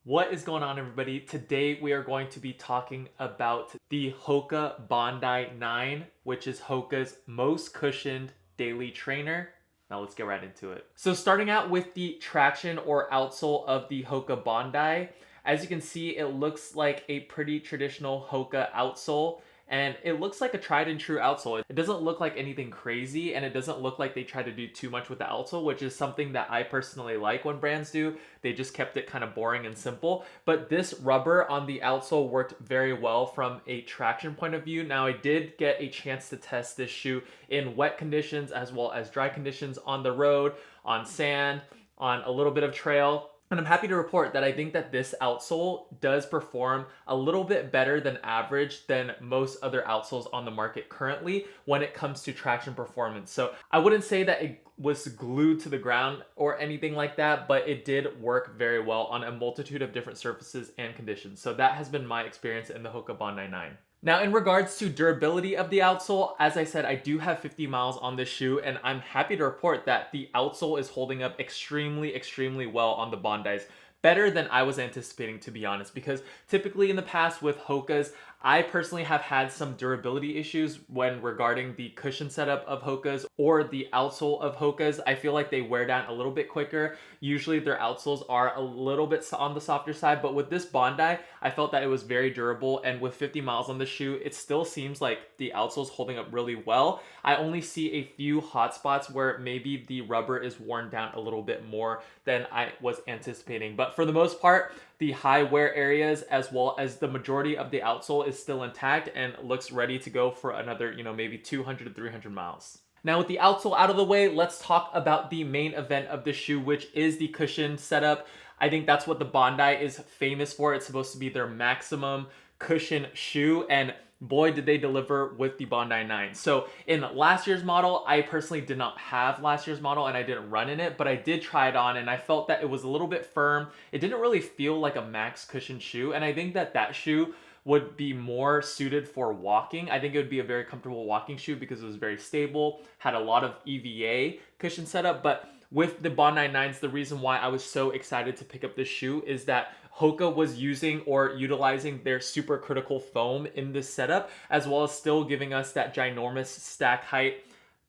What is going on, everybody? Today we are going to be talking about the HOKA Bondi 9, which is HOKA's most cushioned daily trainer. Now let's get right into it. So starting out with the traction or outsole of the HOKA Bondi, as you can see, it looks like a pretty traditional HOKA outsole. And it looks like a tried and true outsole. It doesn't look like anything crazy, and it doesn't look like they try to do too much with the outsole, which is something that I personally like when brands do. They just kept it kind of boring and simple. But this rubber on the outsole worked very well from a traction point of view. Now, I did get a chance to test this shoe in wet conditions as well as dry conditions on the road, on sand, on a little bit of trail. And I'm happy to report that I think that this outsole does perform a little bit better than average than most other outsoles on the market currently when it comes to traction performance. So I wouldn't say that it was glued to the ground or anything like that, but it did work very well on a multitude of different surfaces and conditions. So that has been my experience in the HOKA Bondi 9. Now, in regards to durability of the outsole, as I said, I do have 50 miles on this shoe, and I'm happy to report that the outsole is holding up extremely well on the Bondis. Better than I was anticipating, to be honest, because typically in the past with Hokas, I personally have had some durability issues when regarding the cushion setup of Hokas or the outsole of Hokas. I feel like they wear down a little bit quicker. Usually their outsoles are a little bit on the softer side, but with this Bondi, I felt that it was very durable, and with 50 miles on the shoe, it still seems like the outsole's holding up really well. I only see a few hot spots where maybe the rubber is worn down a little bit more than I was anticipating, but for the most part, the high wear areas as well as the majority of the outsole is still intact and looks ready to go for another, maybe 200 to 300 miles. Now, with the outsole out of the way, let's talk about the main event of the shoe, which is the cushion setup. I think that's what the Bondi is famous for. It's supposed to be their maximum cushion shoe, and boy, did they deliver with the Bondi 9. So in last year's model, I personally did not have last year's model and I didn't run in it, but I did try it on and I felt that it was a little bit firm. It didn't really feel like a max cushion shoe, and I think that shoe would be more suited for walking. I think it would be a very comfortable walking shoe because it was very stable, had a lot of EVA cushion setup, but with the Bondi 9s, the reason why I was so excited to pick up this shoe is that HOKA was using or utilizing their supercritical foam in this setup, as well as still giving us that ginormous stack height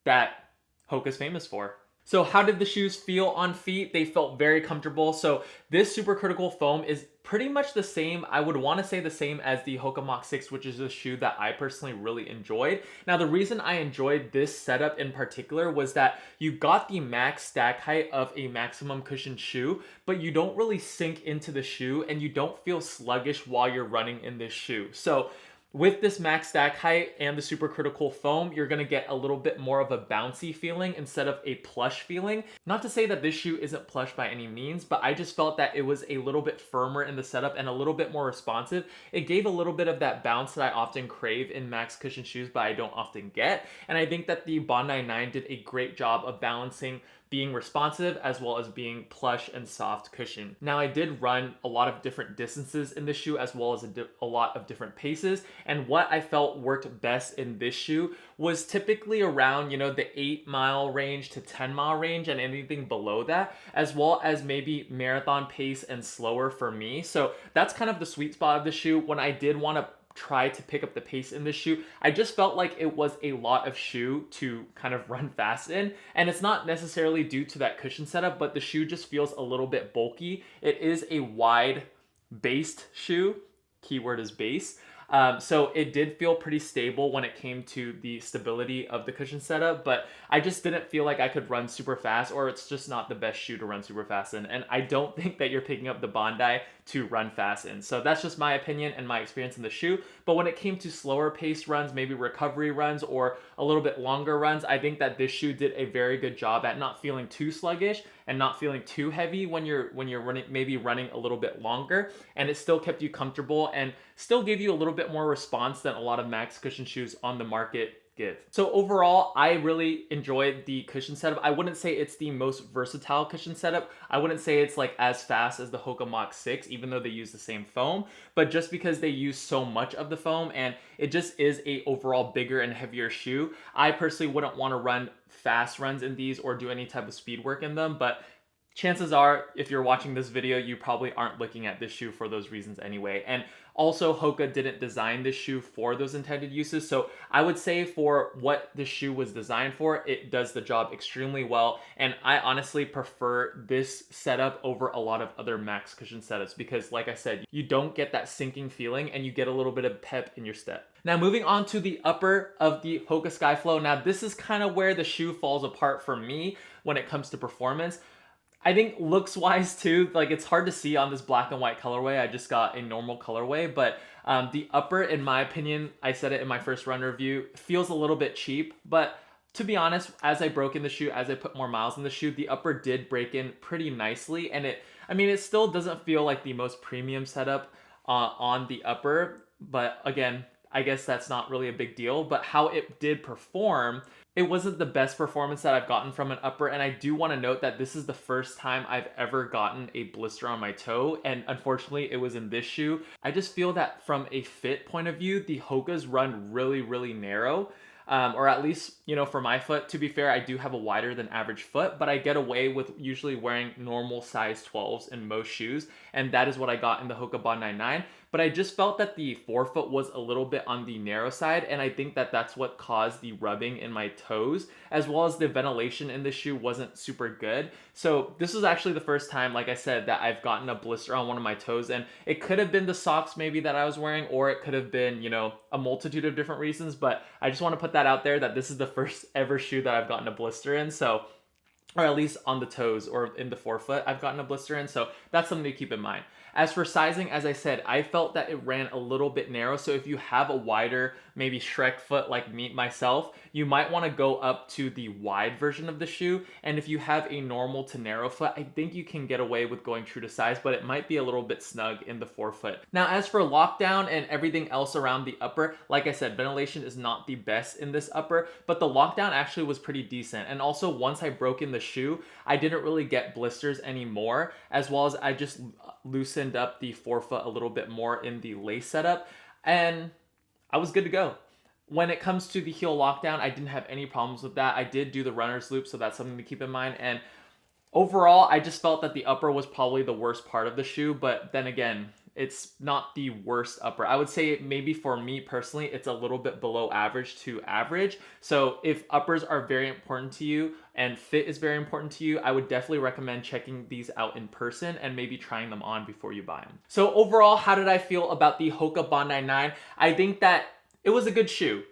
that HOKA's famous for. So how did the shoes feel on feet? They felt very comfortable. So this supercritical foam is pretty much the same. I would want to say the same as the HOKA Mach 6, which is a shoe that I personally really enjoyed. Now, the reason I enjoyed this setup in particular was that you got the max stack height of a maximum cushion shoe, but you don't really sink into the shoe and you don't feel sluggish while you're running in this shoe. So with this max stack height and the supercritical foam, you're going to get a little bit more of a bouncy feeling instead of a plush feeling. Not to say that this shoe isn't plush by any means, but I just felt that it was a little bit firmer in the setup and a little bit more responsive. It gave a little bit of that bounce that I often crave in max cushion shoes, but I don't often get. And I think that the Bondi 9 did a great job of balancing being responsive as well as being plush and soft cushion. Now, I did run a lot of different distances in this shoe as well as a lot of different paces, and what I felt worked best in this shoe was typically around, the 8-mile range to 10-mile range and anything below that, as well as maybe marathon pace and slower for me. So that's kind of the sweet spot of the shoe. When I did want to try to pick up the pace in this shoe, I just felt like it was a lot of shoe to kind of run fast in, and it's not necessarily due to that cushion setup, but the shoe just feels a little bit bulky. It is a wide based shoe, keyword is base. So it did feel pretty stable when it came to the stability of the cushion setup, but I just didn't feel like I could run super fast, or it's just not the best shoe to run super fast in. And I don't think that you're picking up the Bondi to run fast in. So that's just my opinion and my experience in the shoe. But when it came to slower pace runs, maybe recovery runs or a little bit longer runs, I think that this shoe did a very good job at not feeling too sluggish and not feeling too heavy when you're running, maybe running a little bit longer, and it still kept you comfortable and still gave you a little bit more response than a lot of max cushion shoes on the market give. So overall, I really enjoyed the cushion setup. I wouldn't say it's the most versatile cushion setup. I wouldn't say it's like as fast as the HOKA Mach 6, even though they use the same foam, but just because they use so much of the foam and it just is a overall bigger and heavier shoe, I personally wouldn't want to run fast runs in these or do any type of speed work in them, but chances are, if you're watching this video, you probably aren't looking at this shoe for those reasons anyway. And also, HOKA didn't design this shoe for those intended uses. So I would say for what this shoe was designed for, it does the job extremely well. And I honestly prefer this setup over a lot of other max cushion setups because, like I said, you don't get that sinking feeling and you get a little bit of pep in your step. Now moving on to the upper of the HOKA Skyflow. Now this is kind of where the shoe falls apart for me when it comes to performance. I think looks wise too, like it's hard to see on this black and white colorway. I just got a normal colorway, but the upper, in my opinion, I said it in my first run review, feels a little bit cheap. But to be honest, as I broke in the shoe, as I put more miles in the shoe, the upper did break in pretty nicely. And it still doesn't feel like the most premium setup on the upper. But again, I guess that's not really a big deal. But how it did perform, it wasn't the best performance that I've gotten from an upper, and I do want to note that this is the first time I've ever gotten a blister on my toe, and unfortunately it was in this shoe. I just feel that from a fit point of view, the Hokas run really, really narrow. Or at least, for my foot. To be fair, I do have a wider than average foot, but I get away with usually wearing normal size 12s in most shoes, and that is what I got in the HOKA Bondi 9. But I just felt that the forefoot was a little bit on the narrow side, and I think that that's what caused the rubbing in my toes, as well as the ventilation in the shoe wasn't super good. So this was actually the first time, like I said, that I've gotten a blister on one of my toes, and it could have been the socks maybe that I was wearing, or it could have been, a multitude of different reasons, but I just want to put that out there that this is the first ever shoe that I've gotten a blister in, so, or at least on the toes or in the forefoot, I've gotten a blister in, so that's something to keep in mind. As for sizing, as I said, I felt that it ran a little bit narrow, so if you have a wider, maybe Shrek foot like me, myself, you might want to go up to the wide version of the shoe, and if you have a normal to narrow foot, I think you can get away with going true to size, but it might be a little bit snug in the forefoot. Now, as for lockdown and everything else around the upper, like I said, ventilation is not the best in this upper, but the lockdown actually was pretty decent, and also once I broke in the shoe, I didn't really get blisters anymore, as well as I just loosened up the forefoot a little bit more in the lace setup, and I was good to go. When it comes to the heel lockdown, I didn't have any problems with that. I did do the runner's loop, so that's something to keep in mind. And overall, I just felt that the upper was probably the worst part of the shoe, but then again, it's not the worst upper. I would say maybe for me personally, it's a little bit below average to average. So if uppers are very important to you and fit is very important to you, I would definitely recommend checking these out in person and maybe trying them on before you buy them. So overall, how did I feel about the HOKA Bondi 9? I think that it was a good shoe.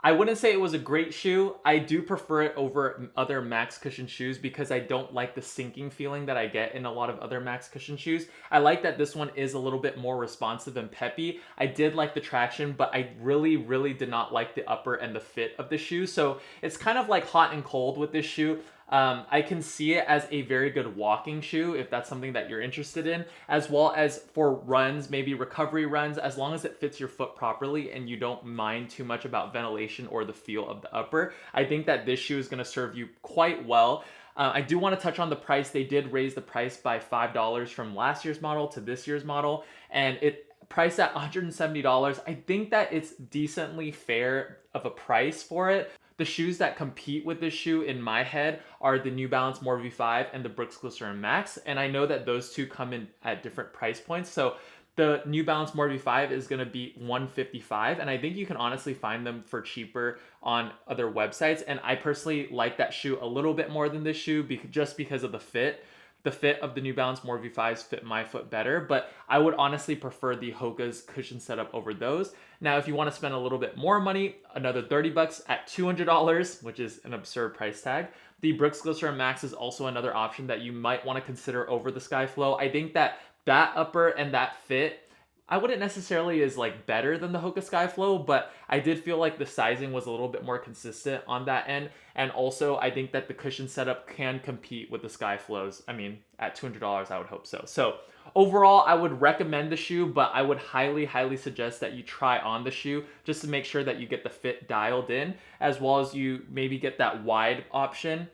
I wouldn't say it was a great shoe. I do prefer it over other max cushion shoes because I don't like the sinking feeling that I get in a lot of other max cushion shoes. I like that this one is a little bit more responsive and peppy. I did like the traction, but I really, really did not like the upper and the fit of the shoe. So it's kind of like hot and cold with this shoe. I can see it as a very good walking shoe if that's something that you're interested in, as well as for runs, maybe recovery runs, as long as it fits your foot properly and you don't mind too much about ventilation or the feel of the upper. I think that this shoe is going to serve you quite well. I do want to touch on the price. They did raise the price by $5 from last year's model to this year's model, and it priced at $170. I think that it's decently fair of a price for it. The shoes that compete with this shoe in my head are the New Balance More V5 and the Brooks Glycerin Max, and I know that those two come in at different price points. So the New Balance More V5 is going to be $155, and I think you can honestly find them for cheaper on other websites, and I personally like that shoe a little bit more than this shoe just because of the fit. The fit of the New Balance More V5s fit my foot better, but I would honestly prefer the HOKA's cushion setup over those. Now, if you want to spend a little bit more money, another $30 at $200, which is an absurd price tag, the Brooks Glycerin Max is also another option that you might want to consider over the Skyflow. I think that upper and that fit, I wouldn't necessarily is like better than the HOKA Skyflow, but I did feel like the sizing was a little bit more consistent on that end. And also, I think that the cushion setup can compete with the Skyflows. I mean, at $200, I would hope so. So overall, I would recommend the shoe, but I would highly, highly suggest that you try on the shoe just to make sure that you get the fit dialed in, as well as you maybe get that wide option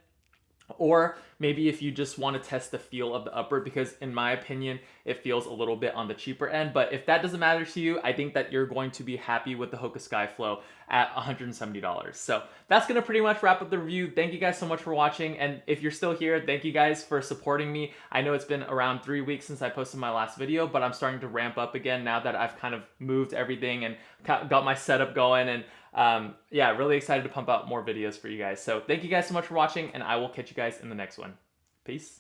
Or maybe if you just want to test the feel of the upper, because in my opinion, it feels a little bit on the cheaper end. But if that doesn't matter to you, I think that you're going to be happy with the HOKA Skyflow at $170. So that's going to pretty much wrap up the review. Thank you guys so much for watching. And if you're still here, thank you guys for supporting me. I know it's been around 3 weeks since I posted my last video, but I'm starting to ramp up again now that I've kind of moved everything and got my setup going. And yeah, really excited to pump out more videos for you guys. So thank you guys so much for watching, and I will catch you guys in the next one. Peace.